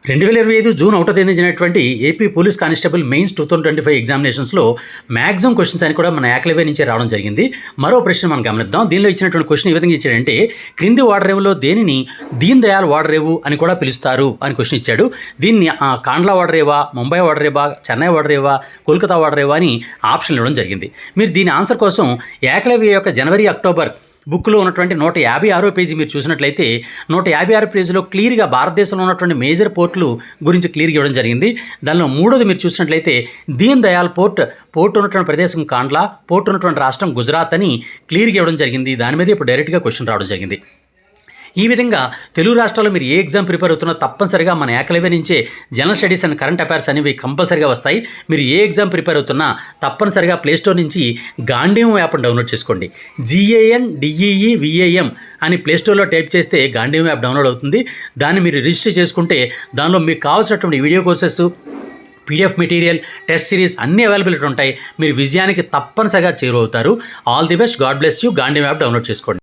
2025 June 1వ తేదీన జరిగినటువంటి ఏపీ పోలీస్ కానిస్టేబుల్ మెయిన్స్ 2025 ఎగ్జామినేషన్స్లో మ్యాక్సిమం క్వశ్చన్స్ అని కూడా మన యాక్లవే నుంచే రావడం జరిగింది. మరో ప్రశ్న మనం గమనిద్దాం. దీనిలో ఇచ్చినటువంటి క్వశ్చన్ ఈ విధంగా ఇచ్చాడంటే, క్రింది వాడరేవులో దేనిని దీన్ దయాళ్ వాడరేవు అని కూడా పిలుస్తారు అని క్వశ్చన్ ఇచ్చాడు. దీన్ని కాండ్లా వాడరేవా, ముంబై వాడరేవా, చెన్నై వాడరేవా, కోల్కతా వాడరేవా అని ఆప్షన్లు ఇవ్వడం జరిగింది. మీరు దీని ఆన్సర్ కోసం యాక్లవే యొక్క జనవరి అక్టోబర్ బుక్లో ఉన్నటువంటి 156వ పేజీ మీరు చూసినట్లయితే 156 పేజీలో క్లియర్గా భారతదేశంలో ఉన్నటువంటి మేజర్ పోర్టులు గురించి క్లియర్గా ఇవ్వడం జరిగింది. దానిలో మూడోది మీరు చూసినట్లయితే దీన్ దయాళ్ పోర్ట్ ఉన్నటువంటి ప్రదేశం కాండ్లా, పోర్ట్ ఉన్నటువంటి రాష్ట్రం గుజరాత్ అని క్లియర్గా ఇవ్వడం జరిగింది. దాని మీద ఇప్పుడు డైరెక్ట్గా క్వశ్చన్ రావడం జరిగింది. ఈ విధంగా తెలుగు రాష్ట్రాల్లో మీరు ఏ ఎగ్జామ్ ప్రిపేర్ అవుతున్నా తప్పనిసరిగా మన యాక్లవే నుంచే general studies and current affairs అనేవి కంపల్సరిగా వస్తాయి. మీరు ఏ ఎగ్జామ్ ప్రిపేర్ అవుతున్నా తప్పనిసరిగా ప్లేస్టోర్ నుంచి గాంధీవం యాప్ను డౌన్లోడ్ చేసుకోండి. GANDEEVAM అని ప్లేస్టోర్లో టైప్ చేస్తే గాంధీవం యాప్ డౌన్లోడ్ అవుతుంది. దాన్ని మీరు రిజిస్టర్ చేసుకుంటే దానిలో మీకు కావాల్సినటువంటి video courses, PDF material, test series అన్నీ అవైలబిలిటీ ఉంటాయి. మీరు విజయానికి తప్పనిసరిగా చేరువవుతారు. All the best. God bless you. Gandeevam app download చేసుకోండి.